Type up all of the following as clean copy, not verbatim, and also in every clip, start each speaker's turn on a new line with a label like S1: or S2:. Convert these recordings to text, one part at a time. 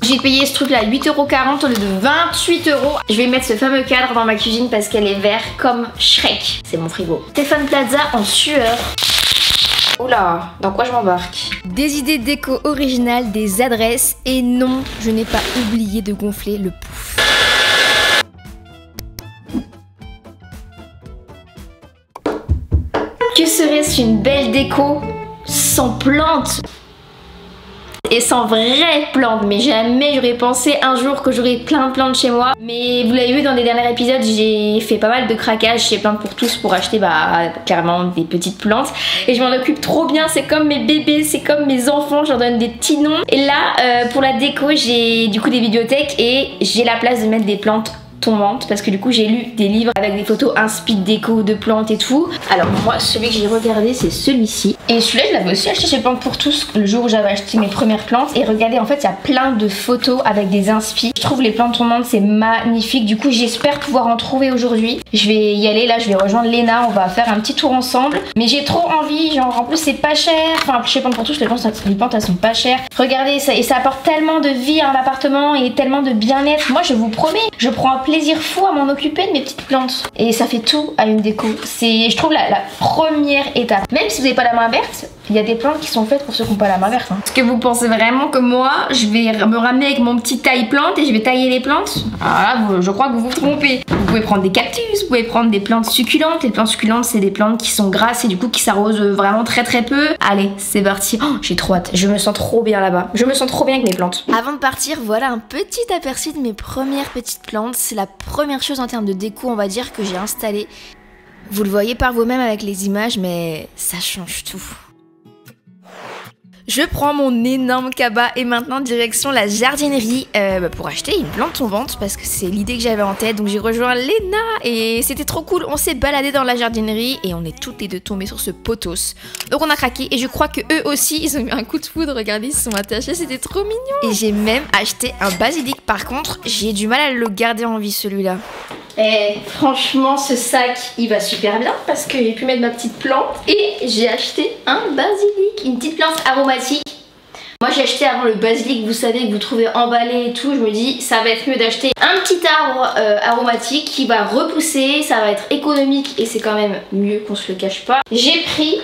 S1: J'ai payé ce truc là 8,40 € au lieu de 28 €. Je vais mettre ce fameux cadre dans ma cuisine parce qu'elle est verte comme Shrek. C'est mon frigo. Stéphane Plaza en sueur. Oula, dans quoi je m'embarque? Des idées déco originales, des adresses et non, je n'ai pas oublié de gonfler le pouf. Que serait-ce une belle déco sans plantes? Et sans vraies plantes, mais jamais j'aurais pensé un jour que j'aurais plein de plantes chez moi. Mais vous l'avez vu dans les derniers épisodes, j'ai fait pas mal de craquages chez Plantes pour tous pour acheter carrément des petites plantes. Et je m'en occupe trop bien, c'est comme mes bébés, c'est comme mes enfants, je leur donne des petits noms. Et là, pour la déco, j'ai du coup des bibliothèques et j'ai la place de mettre des plantes tombantes parce que du coup j'ai lu des livres avec des photos inspi déco de plantes et tout. Alors moi celui que j'ai regardé c'est celui-ci et celui-là je l'avais aussi acheté chez Plantes pour tous le jour où j'avais acheté mes premières plantes. Et regardez, en fait il y a plein de photos avec des inspi. Je trouve les plantes tombantes c'est magnifique, du coup j'espère pouvoir en trouver aujourd'hui. Je vais y aller là, je vais rejoindre Léna, on va faire un petit tour ensemble, mais j'ai trop envie, genre en plus c'est pas cher, enfin chez Plantes pour tous les plantes elles sont pas chères. Regardez ça, et ça apporte tellement de vie à un appartement et tellement de bien-être. Moi je vous promets, je prends un plaisir fou à m'en occuper de mes petites plantes et ça fait tout à une déco. C'est, je trouve, la première étape. Même si vous n'avez pas la main verte, il y a des plantes qui sont faites pour ceux qui n'ont pas la main verte. Est-ce que vous pensez vraiment que moi je vais me ramener avec mon petit taille-plante et je vais tailler les plantes? Ah là, je crois que vous vous trompez. Vous pouvez prendre des cactus, vous pouvez prendre des plantes succulentes. Les plantes succulentes c'est des plantes qui sont grasses et du coup qui s'arrosent vraiment très peu. Allez, c'est parti. Oh, j'ai trop hâte, je me sens trop bien là-bas. Je me sens trop bien avec mes plantes. Avant de partir, voilà un petit aperçu de mes premières petites plantes. C'est la première chose en termes de déco, on va dire, que j'ai installée. Vous le voyez par vous-même avec les images, mais ça change tout. Je prends mon énorme cabas et maintenant direction la jardinerie pour acheter une plante tombante parce que c'est l'idée que j'avais en tête. Donc j'ai rejoint Léna et c'était trop cool. On s'est baladé dans la jardinerie et on est toutes les deux tombées sur ce pothos. Donc on a craqué et je crois que eux aussi ils ont eu un coup de foudre. Regardez, ils se sont attachés, c'était trop mignon. Et j'ai même acheté un basilic. Par contre, j'ai du mal à le garder en vie celui-là. Et franchement ce sac il va super bien parce que j'ai pu mettre ma petite plante et j'ai acheté un basilic, une petite plante aromatique. Moi j'ai acheté avant le basilic, vous savez, que vous trouvez emballé et tout. Je me dis ça va être mieux d'acheter un petit arbre aromatique qui va repousser, ça va être économique et c'est quand même mieux qu'on se le cache pas. J'ai pris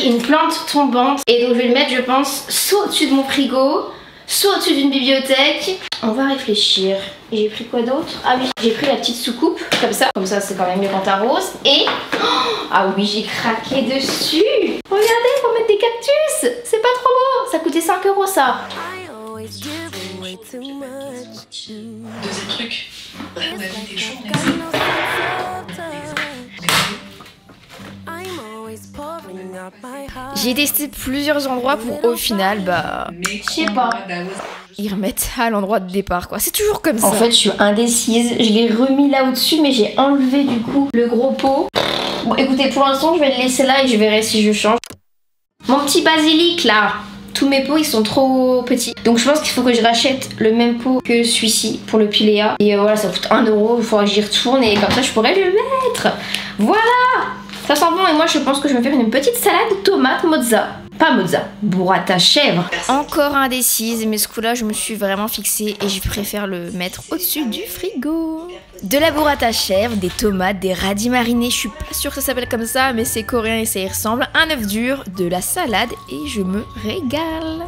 S1: une plante tombante et donc je vais le mettre, je pense, soit au-dessus de mon frigo, soit au-dessus d'une bibliothèque. On va réfléchir. Et j'ai pris quoi d'autre? Ah oui, j'ai pris la petite soucoupe, comme ça c'est quand même mieux quand t'arroses. Et ah oui, j'ai craqué dessus. Regardez, pour mettre des cactus. C'est pas trop beau. Ça coûtait 5 € ça.
S2: Deuxième truc, on a vu des jours,
S1: j'ai testé plusieurs endroits pour au final, je sais pas, ils remettent à l'endroit de départ quoi. C'est toujours comme ça. En fait je suis indécise, je l'ai remis là au-dessus mais j'ai enlevé du coup le gros pot. Bon écoutez, pour l'instant je vais le laisser là et je verrai si je change. Mon petit basilic là, tous mes pots ils sont trop petits. Donc je pense qu'il faut que je rachète le même pot que celui-ci pour le pilea. Et voilà, ça coûte 1 €, il faudra que j'y retourne et comme ça je pourrais le mettre. Voilà. Ça sent bon et moi je pense que je vais me faire une petite salade de tomates mozza. Pas mozza, burrata chèvre. Encore indécise, mais ce coup-là je me suis vraiment fixée et je préfère le mettre au-dessus du frigo. De la burrata chèvre, des tomates, des radis marinés, je suis pas sûre que ça s'appelle comme ça, mais c'est coréen et ça y ressemble. Un œuf dur, de la salade et je me régale.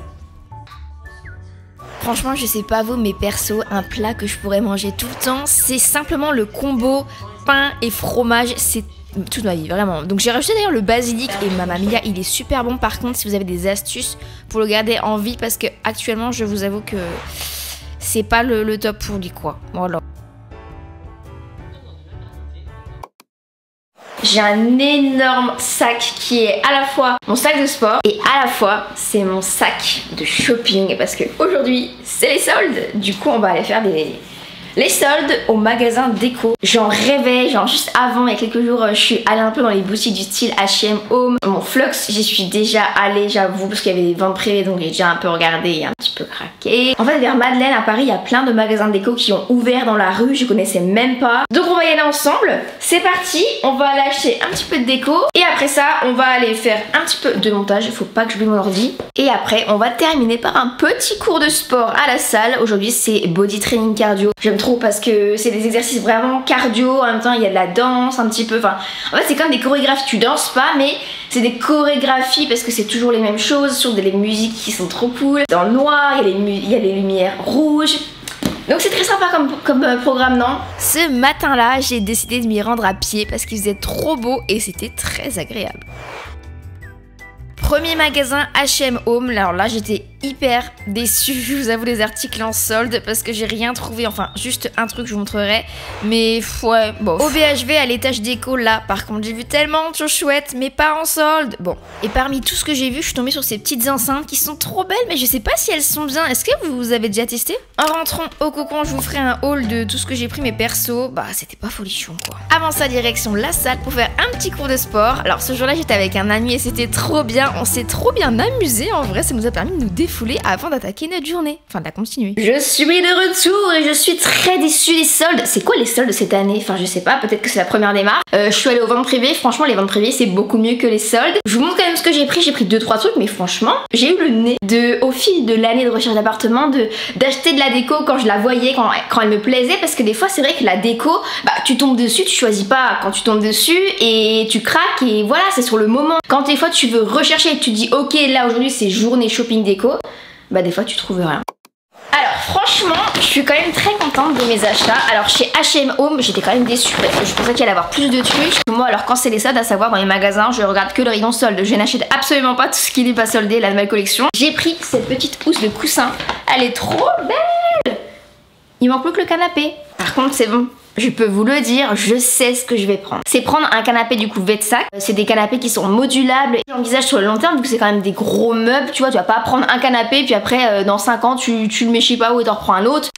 S1: Franchement, je sais pas vous, mais perso, un plat que je pourrais manger tout le temps, c'est simplement le combo pain et fromage. C'est toute ma vie, vraiment. Donc j'ai rajouté d'ailleurs le basilic et Mamma Mia, il est super bon. Par contre, si vous avez des astuces pour le garder en vie, parce que actuellement, je vous avoue que c'est pas le top pour lui, quoi. Voilà. J'ai un énorme sac qui est à la fois mon sac de sport et à la fois c'est mon sac de shopping parce que aujourd'hui c'est les soldes. Du coup on va aller faire Les soldes au magasin déco. J'en rêvais, genre juste avant, il y a quelques jours, je suis allée un peu dans les boutiques du style H&M Home. Mon Flux, j'y suis déjà allée, j'avoue, parce qu'il y avait des ventes privées, donc j'ai déjà un peu regardé et un petit peu craqué. En fait, vers Madeleine, à Paris, il y a plein de magasins déco qui ont ouvert dans la rue, je connaissais même pas. Donc on va y aller ensemble. C'est parti, on va aller acheter un petit peu de déco. Et après ça, on va aller faire un petit peu de montage, il faut pas que j'oublie mon ordi. Et après, on va terminer par un petit cours de sport à la salle. Aujourd'hui, c'est body training cardio. J'aime trop parce que c'est des exercices vraiment cardio, en même temps il y a de la danse un petit peu, enfin en fait c'est comme des chorégraphies, tu danses pas mais c'est des chorégraphies parce que c'est toujours les mêmes choses, sur des musiques qui sont trop cool, dans le noir, il y a les lumières rouges. Donc c'est très sympa comme programme, non? Ce matin-là, j'ai décidé de m'y rendre à pied parce qu'il faisait trop beau et c'était très agréable. Premier magasin H&M Home, alors là j'étais hyper déçue, je vous avoue, les articles en solde parce que j'ai rien trouvé, enfin juste un truc je vous montrerai, mais ouais, bon. Au BHV à l'étage déco là, par contre j'ai vu tellement de choses chouettes, mais pas en solde. Bon, et parmi tout ce que j'ai vu, je suis tombée sur ces petites enceintes qui sont trop belles, mais je sais pas si elles sont bien. Est-ce que vous avez déjà testé? En rentrant au cocon, je vous ferai un haul de tout ce que j'ai pris, mes persos, bah c'était pas folichon quoi. Avant ça, direction la salle pour faire un petit cours de sport. Alors ce jour-là j'étais avec un ami et c'était trop bien, on s'est trop bien amusé en vrai, ça nous a permis de nous défouler avant d'attaquer notre journée, enfin de la continuer. Je suis de retour et je suis très déçue des soldes. C'est quoi les soldes cette année? Enfin je sais pas, peut-être que c'est la première des marques. Je suis allée aux ventes privées, franchement les ventes privées c'est beaucoup mieux que les soldes. Je vous montre quand même ce que j'ai pris 2-3 trucs, mais franchement j'ai eu le nez au fil de l'année de recherche d'appartement d'acheter de la déco quand je la voyais, quand elle me plaisait, parce que des fois c'est vrai que la déco, bah tu tombes dessus, tu choisis pas quand tu tombes dessus et tu craques et voilà, c'est sur le moment. Quand des fois tu veux rechercher et tu te dis ok là aujourd'hui c'est journée shopping déco, bah des fois tu trouves rien. Alors franchement, je suis quand même très contente de mes achats. Alors chez H&M Home, j'étais quand même déçue parce que je pensais qu'il allait avoir plus de trucs. Moi alors quand c'est les soldes, à savoir dans les magasins, je regarde que le rayon solde. Je n'achète absolument pas tout ce qui n'est pas soldé, la nouvelle collection. J'ai pris cette petite housse de coussin. Elle est trop belle. Il manque plus que le canapé. Par contre c'est bon. Je peux vous le dire, je sais ce que je vais prendre. C'est prendre un canapé du coup Vetsac. C'est des canapés qui sont modulables. J'envisage sur le long terme, vu que c'est quand même des gros meubles, tu vois, tu vas pas prendre un canapé puis après dans 5 ans tu le mets je sais pas où et t'en reprends un autre.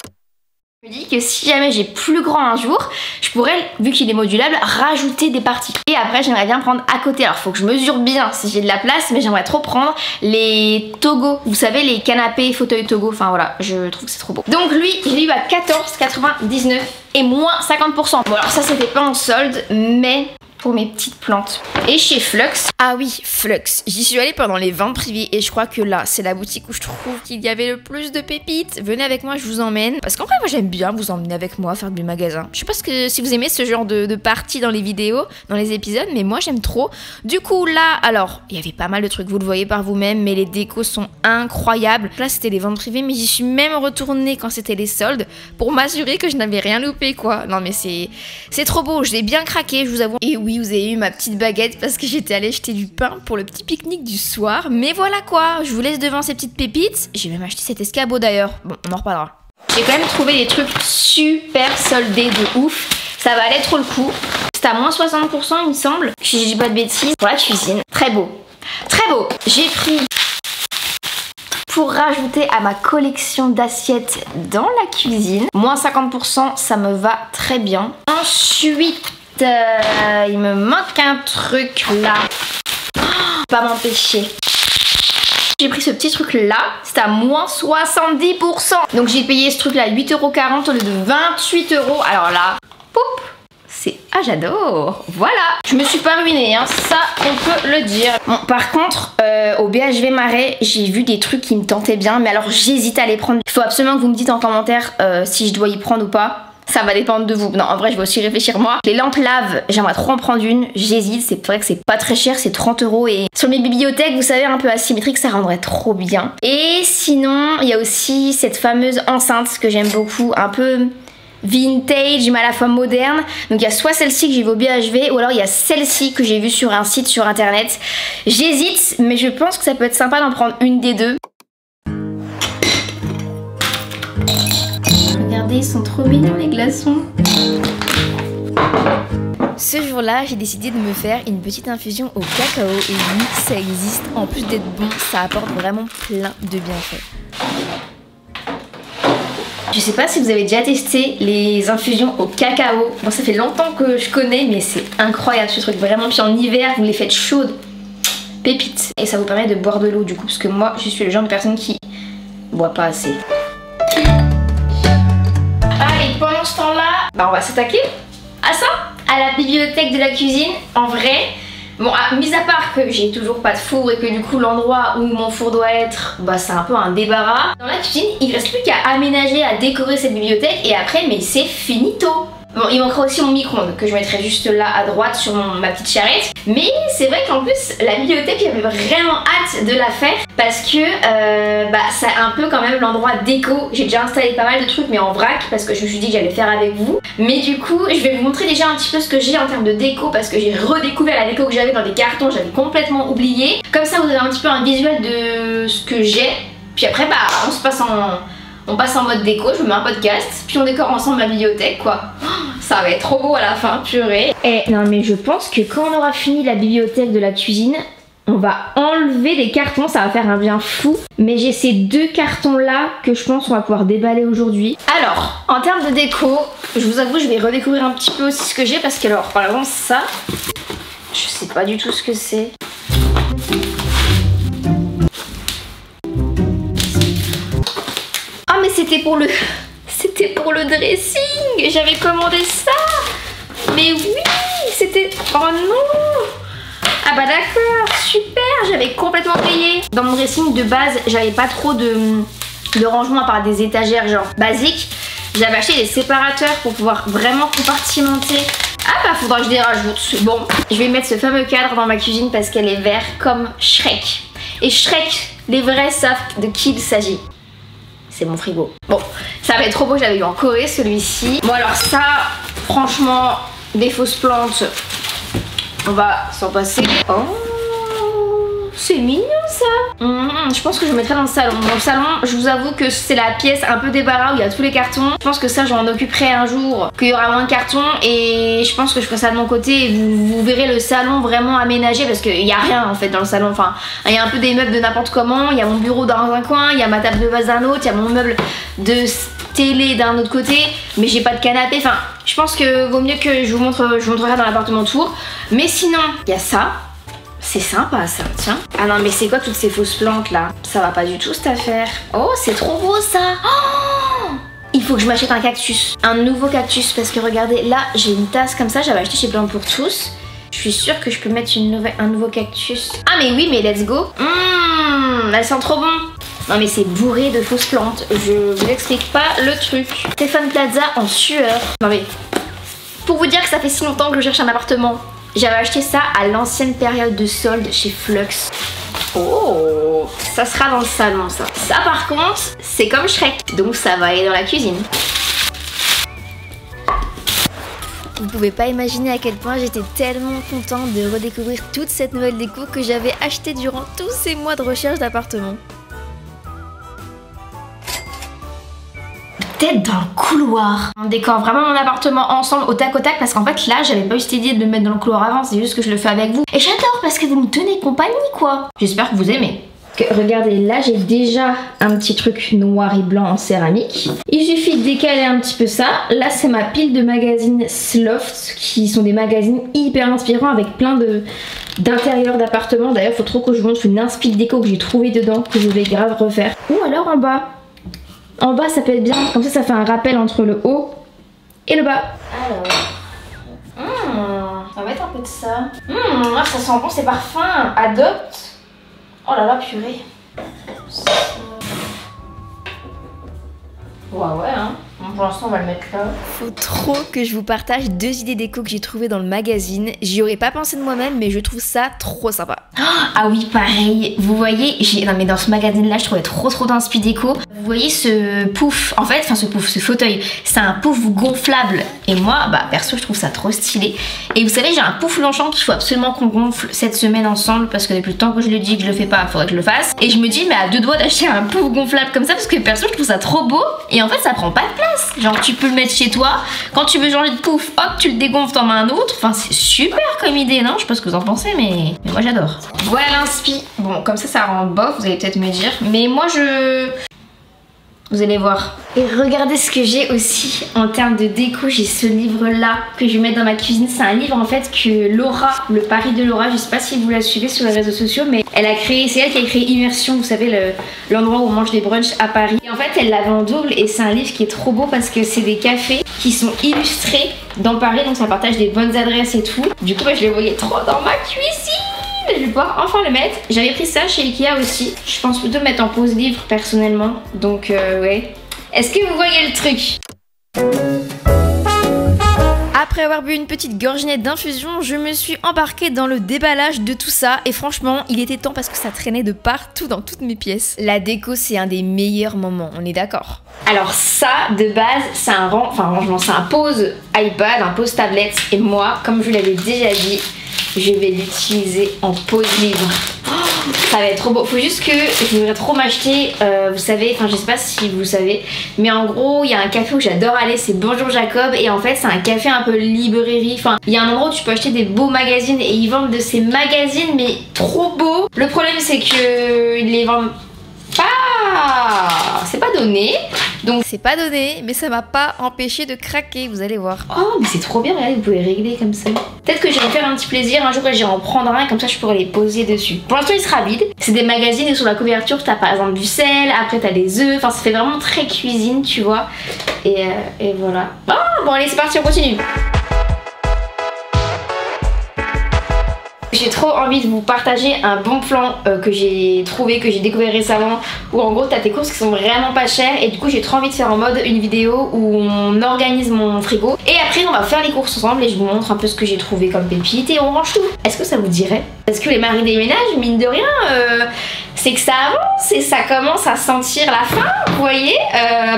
S1: Je me dis que si jamais j'ai plus grand un jour, je pourrais, vu qu'il est modulable, rajouter des parties. Et après j'aimerais bien prendre à côté, alors faut que je mesure bien si j'ai de la place, mais j'aimerais trop prendre les Togo, vous savez les canapés fauteuils Togo, enfin voilà, je trouve que c'est trop beau. Donc lui, je l'ai eu à 14,99 et moins 50%. Bon alors ça c'était pas en solde, mais pour mes petites plantes. Et chez Flux, ah oui, Flux, j'y suis allée pendant les ventes privées et je crois que là, c'est la boutique où je trouve qu'il y avait le plus de pépites. Venez avec moi, je vous emmène. Parce qu'en vrai, moi j'aime bien vous emmener avec moi faire du magasin. Je sais pas si vous aimez ce genre de partie dans les vidéos, dans les épisodes, mais moi j'aime trop. Du coup là, alors, il y avait pas mal de trucs, vous le voyez par vous-même, mais les décos sont incroyables. Là c'était les ventes privées, mais j'y suis même retournée quand c'était les soldes pour m'assurer que je n'avais rien loupé quoi. Non mais c'est trop beau, je l'ai bien craqué, je vous avoue. Et oui, vous avez eu ma petite baguette parce que j'étais allée acheter du pain pour le petit pique-nique du soir. Mais voilà quoi, je vous laisse devant ces petites pépites. J'ai même acheté cet escabeau d'ailleurs. Bon, on en reparlera. J'ai quand même trouvé des trucs super soldés de ouf. Ça valait trop le coup. C'était à moins 60% il me semble, si je dis pas de bêtises. Pour la cuisine. Très beau. Très beau. J'ai pris pour rajouter à ma collection d'assiettes dans la cuisine. Moins 50%, ça me va très bien. Ensuite, il me manque un truc là. Oh, pas m'empêcher. J'ai pris ce petit truc là, c'est à moins 70%. Donc j'ai payé ce truc là 8,40 € au lieu de 28 €. Alors là, poup, c'est... Ah j'adore. Voilà, je me suis pas ruinée, hein. Ça on peut le dire. Bon par contre, au BHV Marais, j'ai vu des trucs qui me tentaient bien, mais alors j'hésite à les prendre. Il faut absolument que vous me dites en commentaire si je dois y prendre ou pas. Ça va dépendre de vous. Non, en vrai, je vais aussi réfléchir moi. Les lampes lave, j'aimerais trop en prendre une. J'hésite, c'est vrai que c'est pas très cher, c'est 30 €. Et sur mes bibliothèques, vous savez, un peu asymétrique, ça rendrait trop bien. Et sinon, il y a aussi cette fameuse enceinte que j'aime beaucoup, un peu vintage mais à la fois moderne. Donc il y a soit celle-ci que j'ai vue au BHV ou alors il y a celle-ci que j'ai vue sur un site sur internet. J'hésite, mais je pense que ça peut être sympa d'en prendre une des deux. Regardez, ils sont trop mignons les glaçons. Ce jour-là, j'ai décidé de me faire une petite infusion au cacao et oui, ça existe. En plus d'être bon, ça apporte vraiment plein de bienfaits. Je sais pas si vous avez déjà testé les infusions au cacao. Bon, ça fait longtemps que je connais, mais c'est incroyable ce truc, vraiment. Puis en hiver, vous les faites chaudes, pépites. Et ça vous permet de boire de l'eau du coup, parce que moi, je suis le genre de personne qui boit pas assez. Allez, pendant ce temps-là, bah on va s'attaquer à ça, à la bibliothèque de la cuisine. En vrai, bon, mis à part que j'ai toujours pas de four et que du coup l'endroit où mon four doit être, bah c'est un peu un débarras. Dans la cuisine, il reste plus qu'à aménager, à décorer cette bibliothèque et après, mais c'est finito. Bon, il manquera aussi mon micro-ondes que je mettrai juste là à droite sur ma petite charrette. Mais c'est vrai qu'en plus, la bibliothèque, j'avais vraiment hâte de la faire parce que bah, c'est un peu quand même l'endroit déco. J'ai déjà installé pas mal de trucs, mais en vrac parce que je me suis dit que j'allais faire avec vous. Mais du coup, je vais vous montrer déjà un petit peu ce que j'ai en termes de déco parce que j'ai redécouvert la déco que j'avais dans des cartons, j'avais complètement oublié. Comme ça, vous avez un petit peu un visuel de ce que j'ai. Puis après, bah, on passe en mode déco, je vous mets un podcast, puis on décore ensemble la bibliothèque quoi. Oh, ça va être trop beau à la fin, purée. Et non mais je pense que quand on aura fini la bibliothèque de la cuisine, on va enlever les cartons, ça va faire un bien fou. Mais j'ai ces 2 cartons là que je pense qu'on va pouvoir déballer aujourd'hui. Alors, en termes de déco, je vous avoue je vais redécouvrir un petit peu aussi ce que j'ai parce que alors par exemple ça, je sais pas du tout ce que c'est. Ah mais c'était pour le dressing. J'avais commandé ça. Mais oui, c'était... Oh non. Ah bah d'accord, super. J'avais complètement payé. Dans mon dressing de base, j'avais pas trop de rangement à part des étagères genre basiques. J'avais acheté des séparateurs pour pouvoir vraiment compartimenter. Ah bah faudra que je les rajoute. Bon, je vais mettre ce fameux cadre dans ma cuisine parce qu'elle est verte comme Shrek. Et Shrek, les vrais savent de qui il s'agit. C'est mon frigo. Bon, ça va être trop beau, je l'avais eu en Corée celui-ci. Bon alors ça, franchement, des fausses plantes, on va s'en passer. Oh, c'est mignon ça. Je pense que je le mettrai dans le salon. Dans le salon, je vous avoue que c'est la pièce un peu débarras où il y a tous les cartons. Je pense que ça, j'en occuperai un jour, qu'il y aura moins de cartons. Et je pense que je ferai ça de mon côté. Et vous verrez le salon vraiment aménagé parce qu'il n'y a rien en fait dans le salon. Enfin, il y a un peu des meubles de n'importe comment. Il y a mon bureau dans un coin, il y a ma table de base d'un autre, il y a mon meuble de télé d'un autre côté. Mais j'ai pas de canapé. Enfin, je pense que vaut mieux que je vous montrerai dans l'appartement tour. Mais sinon, il y a ça. C'est sympa ça, tiens. Ah non mais c'est quoi toutes ces fausses plantes là? Ça va pas du tout cette affaire. Oh c'est trop beau ça. Oh, il faut que je m'achète un cactus. Un nouveau cactus parce que regardez là j'ai une tasse comme ça. J'avais acheté chez Plantes pour tous. Je suis sûre que je peux mettre un nouveau cactus. Ah mais oui mais let's go. Elle sent trop bon. Non mais c'est bourré de fausses plantes. Je vous explique pas le truc. Stéphane Plaza en sueur. Non mais pour vous dire que ça fait si longtemps que je cherche un appartement. J'avais acheté ça à l'ancienne période de solde chez Flux. Oh, ça sera dans le salon ça. Ça par contre, c'est comme Shrek, donc ça va aller dans la cuisine. Vous pouvez pas imaginer à quel point j'étais tellement contente de redécouvrir toute cette nouvelle déco que j'avais achetée durant tous ces mois de recherche d'appartement. Peut-être dans le couloir. On décore vraiment mon appartement ensemble au tac parce qu'en fait là j'avais pas eu cette idée de le mettre dans le couloir avant, c'est juste que je le fais avec vous. Et j'adore parce que vous me tenez compagnie quoi. J'espère que vous aimez. Regardez là j'ai déjà un petit truc noir et blanc en céramique. Il suffit de décaler un petit peu ça. Là c'est ma pile de magazines Sloft qui sont des magazines hyper inspirants avec plein d'intérieurs d'appartements. D'ailleurs faut trop que je vous montre une inspi déco que j'ai trouvé dedans que je vais grave refaire. Ou alors en bas. En bas ça peut être bien, comme ça fait un rappel entre le haut et le bas. Alors, on va mettre un peu de ça. Ça sent bon, c'est parfum. Adopte. Oh là là, purée. Ouais, hein. Pour l'instant, on va le mettre là. Faut trop que je vous partage 2 idées déco que j'ai trouvées dans le magazine. J'y aurais pas pensé de moi-même, mais je trouve ça trop sympa. Ah oui, pareil. Vous voyez, non mais dans ce magazine-là, je trouvais trop d'inspi déco. Vous voyez ce pouf, en fait, ce fauteuil, c'est un pouf gonflable. Et moi, bah perso, je trouve ça trop stylé. Et vous savez, j'ai un pouf Longchamp qu'il faut absolument qu'on gonfle cette semaine ensemble parce que depuis le temps que je le dis que je le fais pas, faudrait que je le fasse. Et je me dis, mais à 2 doigts d'acheter un pouf gonflable comme ça parce que perso, je trouve ça trop beau. Et en fait, ça prend pas de place. Genre tu peux le mettre chez toi, quand tu veux changer de pouf, hop tu le dégonfles, t'en mets un autre. Enfin c'est super comme idée, non? Je sais pas ce que vous en pensez mais moi j'adore. Voilà l'inspi. Bon comme ça rend bof, vous allez peut-être me dire. Mais moi Vous allez voir. Et regardez ce que j'ai aussi en termes de déco. J'ai ce livre là que je vais mettre dans ma cuisine. C'est un livre en fait que Laura, le Paris de Laura, je sais pas si vous la suivez sur les réseaux sociaux, mais elle a créé, c'est elle qui a créé Immersion, vous savez l'endroit où on mange des brunchs à Paris. Et en fait elle l'avait en double et c'est un livre qui est trop beau parce que c'est des cafés qui sont illustrés dans Paris, donc ça partage des bonnes adresses et tout. Du coup je les voyais trop dans ma cuisine. Je vais pouvoir enfin le mettre. J'avais pris ça chez Ikea aussi. Je pense plutôt le mettre en pause livre personnellement. Donc ouais. Est-ce que vous voyez le truc? Après avoir bu une petite gorginette d'infusion, je me suis embarquée dans le déballage de tout ça et franchement, il était temps parce que ça traînait de partout dans toutes mes pièces. La déco, c'est un des meilleurs moments, on est d'accord? Alors ça, de base, c'est un rangement, c'est un pause iPad, un pause tablette et moi, comme je vous l'avais déjà dit, je vais l'utiliser en pause livre. Oh, ça va être trop beau. Faut juste que je voudrais trop m'acheter, vous savez, enfin je sais pas si vous savez, mais en gros il y a un café où j'adore aller, c'est Bonjour Jacob, et en fait c'est un café un peu librairie. Enfin il y a un endroit où tu peux acheter des beaux magazines et ils vendent de ces magazines mais trop beaux. Le problème c'est que ils les vendent pas, c'est pas donné. Donc c'est pas donné, mais ça m'a pas empêché de craquer, vous allez voir. Oh mais c'est trop bien, regardez, vous pouvez régler comme ça. Peut-être que j'irai faire un petit plaisir, un jour j'irai en prendre un, comme ça je pourrais les poser dessus. Pour l'instant il sera vide. C'est des magazines et sur la couverture t'as par exemple du sel, après t'as des œufs, enfin ça fait vraiment très cuisine tu vois. Et voilà. Oh, bon allez c'est parti, on continue. J'ai trop envie de vous partager un bon plan que j'ai trouvé, que j'ai découvert récemment, où en gros t'as tes courses qui sont vraiment pas chères et du coup j'ai trop envie de faire en mode une vidéo où on organise mon frigo et après on va faire les courses ensemble et je vous montre un peu ce que j'ai trouvé comme pépites et on range tout. Est-ce que ça vous dirait? Parce que les maris des ménages, mine de rien, c'est que ça avance et ça commence à sentir la fin, vous voyez,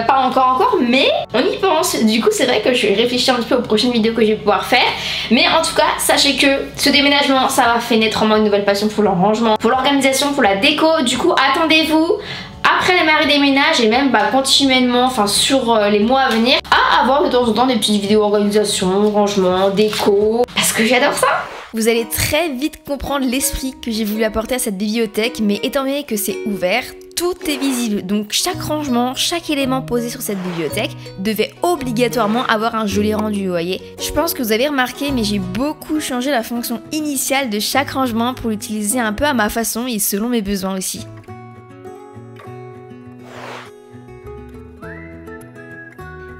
S1: pas encore, mais on y pense. Du coup c'est vrai que je réfléchis un petit peu aux prochaines vidéos que je vais pouvoir faire, mais en tout cas sachez que ce déménagement ça m'a fait naître en moi une nouvelle passion pour le rangement, pour l'organisation, pour la déco. Du coup attendez-vous après les maris des ménages et même continuellement, enfin sur les mois à venir, à avoir de temps en temps des petites vidéos organisation, rangement, déco, parce que j'adore ça. Vous allez très vite comprendre l'esprit que j'ai voulu apporter à cette bibliothèque, mais étant donné que c'est ouvert, tout est visible, donc chaque rangement, chaque élément posé sur cette bibliothèque devait obligatoirement avoir un joli rendu, vous voyez. Je pense que vous avez remarqué, mais j'ai beaucoup changé la fonction initiale de chaque rangement pour l'utiliser un peu à ma façon et selon mes besoins aussi.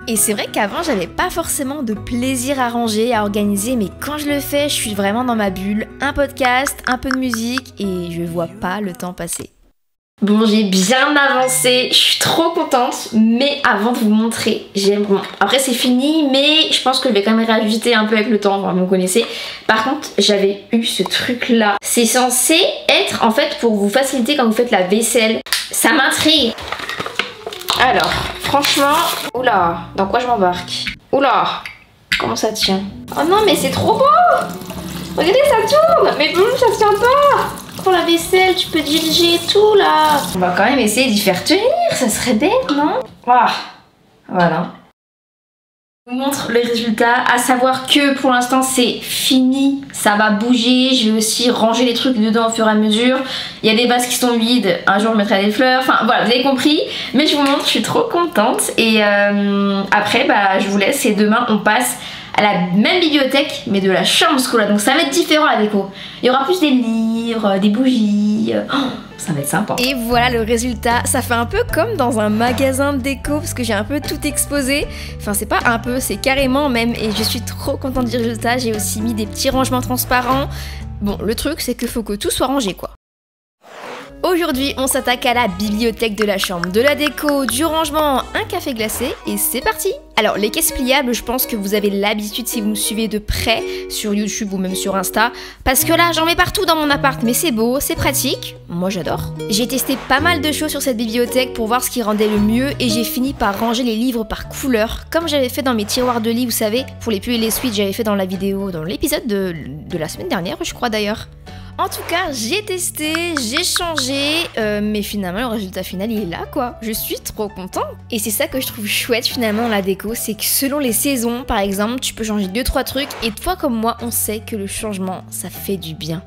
S1: Et c'est vrai qu'avant j'avais pas forcément de plaisir à ranger, à organiser, mais quand je le fais, je suis vraiment dans ma bulle, un podcast, un peu de musique et je vois pas le temps passer. Bon, j'ai bien avancé, je suis trop contente, mais avant de vous montrer, bon, après c'est fini, mais je pense que je vais quand même rajouter un peu avec le temps, vous connaissez. Par contre, j'avais eu ce truc là, c'est censé être en fait pour vous faciliter quand vous faites la vaisselle, ça m'intrigue. Alors, franchement, oula, dans quoi je m'embarque? Oula, comment ça tient? Oh non, mais c'est trop beau! Regardez, ça tourne! Mais ça tient pas! Pour la vaisselle, tu peux diriger tout là! On va quand même essayer d'y faire tenir, ça serait bête, non? Voilà. Je vous montre le résultat, à savoir que pour l'instant c'est fini, ça va bouger, je vais aussi ranger les trucs dedans au fur et à mesure. Il y a des vases qui sont vides, un jour je mettrai des fleurs, enfin voilà, vous avez compris. Mais je vous montre, je suis trop contente et après je vous laisse et demain on passe à la même bibliothèque mais de la chambre scolaire, donc ça va être différent la déco. Il y aura plus des livres, des bougies, ça va être sympa. Et voilà le résultat, ça fait un peu comme dans un magasin de déco parce que j'ai un peu tout exposé. Enfin c'est pas un peu, c'est carrément même et je suis trop contente du résultat. J'ai aussi mis des petits rangements transparents. Bon le truc c'est qu'il faut que tout soit rangé quoi. Aujourd'hui, on s'attaque à la bibliothèque de la chambre, de la déco, du rangement, un café glacé et c'est parti! Alors les caisses pliables, je pense que vous avez l'habitude si vous me suivez de près sur YouTube ou même sur Insta, parce que là j'en mets partout dans mon appart, mais c'est beau, c'est pratique, moi j'adore. J'ai testé pas mal de choses sur cette bibliothèque pour voir ce qui rendait le mieux et j'ai fini par ranger les livres par couleur, comme j'avais fait dans mes tiroirs de lit, vous savez, pour les pulls et les suites, j'avais fait dans la vidéo, dans l'épisode de la semaine dernière, je crois d'ailleurs. En tout cas, j'ai testé, j'ai changé, mais finalement le résultat final il est là quoi. Je suis trop contente. Et c'est ça que je trouve chouette finalement dans la déco, c'est que selon les saisons, par exemple, tu peux changer 2-3 trucs et toi comme moi, on sait que le changement, ça fait du bien.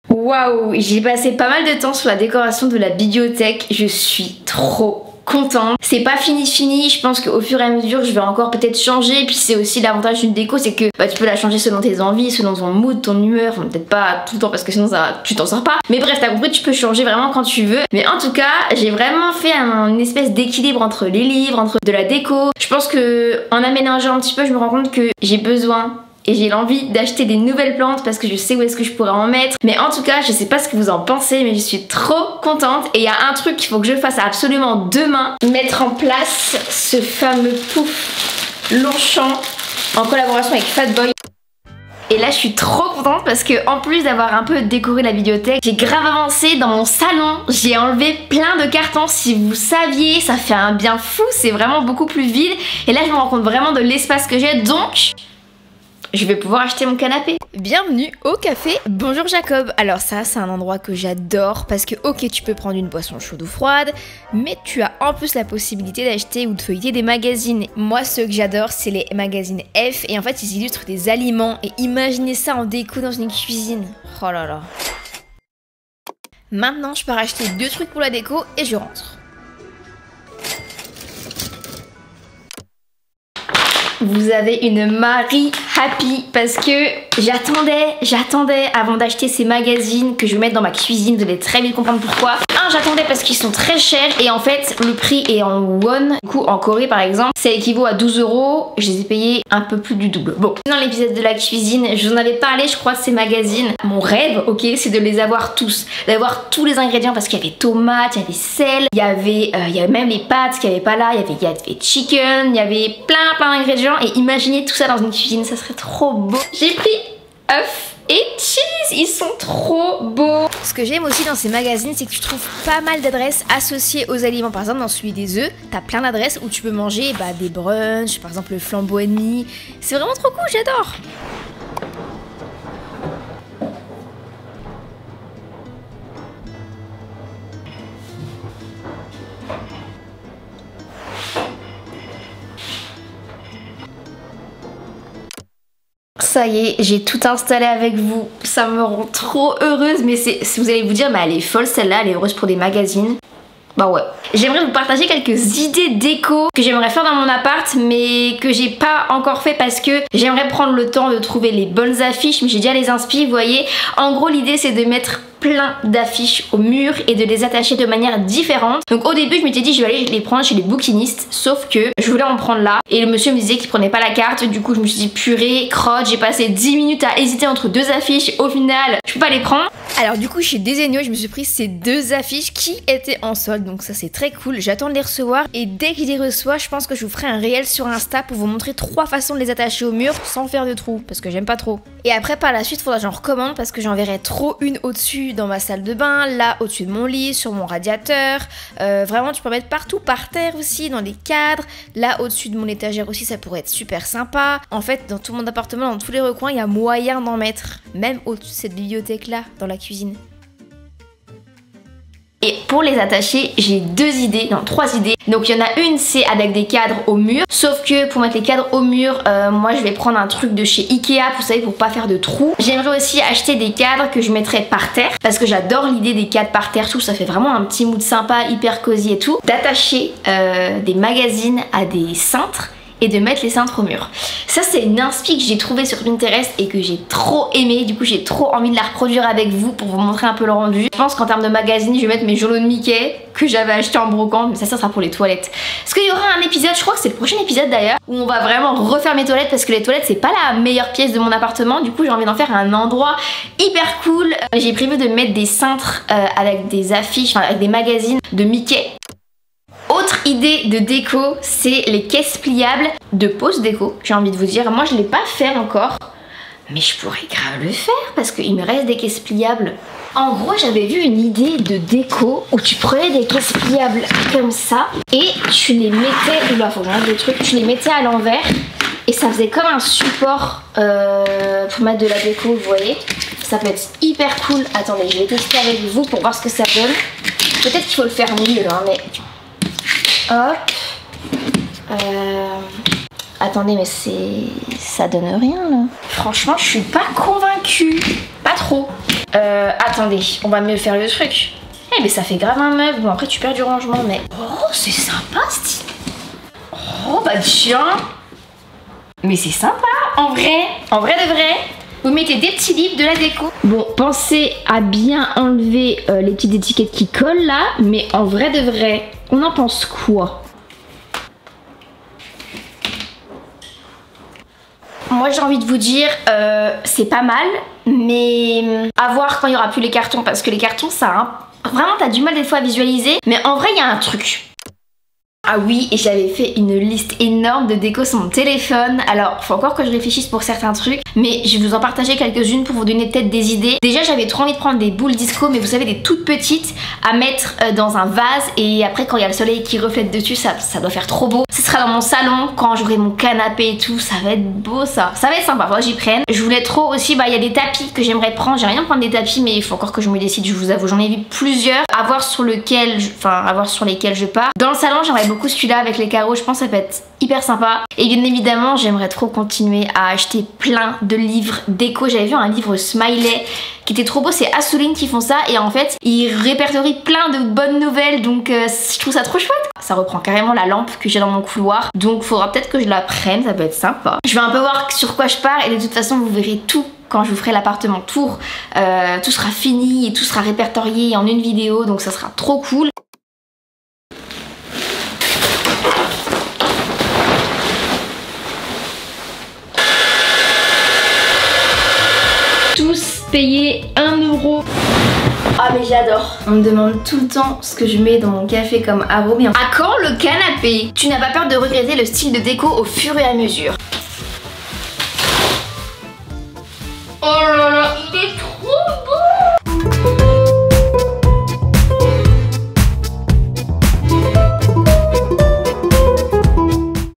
S1: Waouh, j'ai passé pas mal de temps sur la décoration de la bibliothèque, je suis trop contente. C'est pas fini, je pense qu'au fur et à mesure je vais encore peut-être changer. Puis c'est aussi l'avantage d'une déco, c'est que tu peux la changer selon tes envies, selon ton mood, ton humeur. Enfin, peut-être pas tout le temps parce que sinon tu t'en sors pas. Mais bref, t'as compris, tu peux changer vraiment quand tu veux. Mais en tout cas, j'ai vraiment fait une espèce d'équilibre entre les livres, entre de la déco. Je pense que en aménageant un petit peu, je me rends compte que j'ai besoin et j'ai l'envie d'acheter des nouvelles plantes parce que je sais où est-ce que je pourrais en mettre. Mais en tout cas, je sais pas ce que vous en pensez, mais je suis trop contente. Et il y a un truc qu'il faut que je fasse absolument demain, mettre en place ce fameux pouf Longchamp en collaboration avec Fatboy. Et là je suis trop contente parce que en plus d'avoir un peu décoré la bibliothèque, j'ai grave avancé dans mon salon. J'ai enlevé plein de cartons, si vous saviez, ça fait un bien fou, c'est vraiment beaucoup plus vide. Et là je me rends compte vraiment de l'espace que j'ai, donc je vais pouvoir acheter mon canapé. Bienvenue au café Bonjour Jacob. Alors ça, c'est un endroit que j'adore parce que ok, tu peux prendre une boisson chaude ou froide, mais tu as en plus la possibilité d'acheter ou de feuilleter des magazines. Moi, ceux que j'adore, c'est les magazines F et en fait, ils illustrent des aliments et imaginez ça en déco dans une cuisine. Oh là là. Maintenant, je pars acheter 2 trucs pour la déco et je rentre. Vous avez une Marie happy parce que j'attendais avant d'acheter ces magazines que je vais mettre dans ma cuisine. Vous allez très bien comprendre pourquoi. J'attendais parce qu'ils sont très chers et en fait le prix est en won. Du coup en Corée par exemple ça équivaut à 12 €. Je les ai payés un peu plus du double. Bon, dans l'épisode de la cuisine je vous en avais parlé je crois de ces magazines. Mon rêve ok c'est de les avoir tous, d'avoir tous les ingrédients parce qu'il y avait tomates, il y avait sel, il y avait même les pâtes qu'il n'y avait pas là, il y avait chicken, il y avait plein d'ingrédients et imaginez tout ça dans une cuisine, ça serait trop beau. J'ai pris œufs et cheese, ils sont trop beaux. Ce que j'aime aussi dans ces magazines, c'est que tu trouves pas mal d'adresses associées aux aliments. Par exemple, dans celui des œufs, t'as plein d'adresses où tu peux manger des brunchs, par exemple le flambeau ennemi. C'est vraiment trop cool, j'adore. Ça y est, j'ai tout installé avec vous. Ça me rend trop heureuse. Mais vous allez vous dire, mais elle est folle celle-là, elle est heureuse pour des magazines. Bah ouais. J'aimerais vous partager quelques idées déco que j'aimerais faire dans mon appart mais que j'ai pas encore fait parce que j'aimerais prendre le temps de trouver les bonnes affiches mais j'ai déjà les inspi, vous voyez. En gros l'idée c'est de mettre plein d'affiches au mur et de les attacher de manière différente. Donc au début je m'étais dit je vais aller les prendre chez les bouquinistes sauf que je voulais en prendre là et le monsieur me disait qu'il prenait pas la carte. Du coup je me suis dit purée, crotte, j'ai passé 10 minutes à hésiter entre 2 affiches. Au final je peux pas les prendre. Alors du coup chez Desenio je me suis pris ces 2 affiches qui étaient en solde donc ça c'est très cool. J'attends de les recevoir et dès que je les reçois je pense que je vous ferai un réel sur Insta pour vous montrer 3 façons de les attacher au mur sans faire de trous parce que j'aime pas trop. Et après par la suite faudra que j'en recommande parce que j'enverrai trop une au-dessus dans ma salle de bain, là au-dessus de mon lit, sur mon radiateur. Vraiment tu peux en mettre partout par terre aussi, dans les cadres. Là au-dessus de mon étagère aussi ça pourrait être super sympa. En fait dans tout mon appartement, dans tous les recoins il y a moyen d'en mettre. Même au-dessus de cette bibliothèque là, dans la cuisine. Et pour les attacher, j'ai 3 idées. Donc il y en a une, c'est avec des cadres au mur. Sauf que pour mettre les cadres au mur, moi je vais prendre un truc de chez Ikea, vous savez, pour pas faire de trous. J'aimerais aussi acheter des cadres que je mettrais par terre, parce que j'adore l'idée des cadres par terre. Je trouve que ça fait vraiment un petit mood sympa, hyper cosy et tout. D'attacher des magazines à des cintres et de mettre les cintres au mur. Ça c'est une inspi que j'ai trouvée sur Pinterest et que j'ai trop aimé. Du coup j'ai trop envie de la reproduire avec vous pour vous montrer un peu le rendu. Je pense qu'en termes de magazine je vais mettre mes journaux de Mickey que j'avais acheté en brocante, mais ça sera pour les toilettes. Parce qu'il y aura un épisode, je crois que c'est le prochain épisode d'ailleurs, où on va vraiment refaire mes toilettes parce que les toilettes c'est pas la meilleure pièce de mon appartement. Du coup j'ai envie d'en faire un endroit hyper cool. J'ai prévu de mettre des cintres avec des affiches, enfin avec des magazines de Mickey. Autre idée de déco, c'est les caisses pliables de pause déco. J'ai envie de vous dire, moi je l'ai pas fait encore, mais je pourrais grave le faire parce qu'il me reste des caisses pliables. En gros, j'avais vu une idée de déco où tu prenais des caisses pliables comme ça et tu les mettais, oula faut que j'enlève le truc, tu les mettais à l'envers et ça faisait comme un support pour mettre de la déco, vous voyez. Ça peut être hyper cool. Attendez, je vais tester avec vous pour voir ce que ça donne. Peut-être qu'il faut le faire mieux hein, mais... Hop. Attendez, mais ça donne rien là. Franchement, je suis pas convaincue. Pas trop. Attendez, on va mieux faire le truc. mais ça fait grave un meuble. Bon après tu perds du rangement mais... Oh c'est sympa ce style. Oh bah tiens. Mais c'est sympa en vrai de vrai. Vous mettez des petits livres, de la déco. Bon, pensez à bien enlever les petites étiquettes qui collent là. Mais en vrai de vrai, on en pense quoi? Moi j'ai envie de vous dire, c'est pas mal. Mais à voir quand il n'y aura plus les cartons. Parce que les cartons ça, hein, vraiment t'as du mal des fois à visualiser. Mais en vrai il y a un truc. Ah oui, et j'avais fait une liste énorme de déco sur mon téléphone. Alors, faut encore que je réfléchisse pour certains trucs, mais je vais vous en partager quelques-unes pour vous donner peut-être des idées. Déjà, j'avais trop envie de prendre des boules disco, mais vous savez, des toutes petites à mettre dans un vase. Et après, quand il y a le soleil qui reflète dessus, ça doit faire trop beau. Ce sera dans mon salon, quand j'aurai mon canapé et tout. Ça va être beau, ça. Ça va être sympa, faudra que j'y prenne. Je voulais trop aussi, bah, il y a des tapis que j'aimerais prendre. J'aimerais bien prendre des tapis, mais il faut encore que je me décide, je vous avoue. J'en ai vu plusieurs, à voir sur lesquels je pars. Dans le salon, j'aimerais beaucoup celui-là avec les carreaux, je pense que ça peut être hyper sympa. Et bien évidemment, j'aimerais trop continuer à acheter plein de livres déco. J'avais vu un livre Smiley qui était trop beau, c'est Assouline qui font ça. Et en fait, ils répertorient plein de bonnes nouvelles, donc je trouve ça trop chouette. Ça reprend carrément la lampe que j'ai dans mon couloir, donc faudra peut-être que je la prenne, ça peut être sympa. Je vais un peu voir sur quoi je pars et de toute façon, vous verrez tout quand je vous ferai l'appartement tour. Tout sera fini et tout sera répertorié en une vidéo, donc ça sera trop cool. Tous payés 1 €. Ah mais j'adore. On me demande tout le temps ce que je mets dans mon café comme arôme. À quand le canapé? Tu n'as pas peur de regretter le style de déco au fur et à mesure. Oh là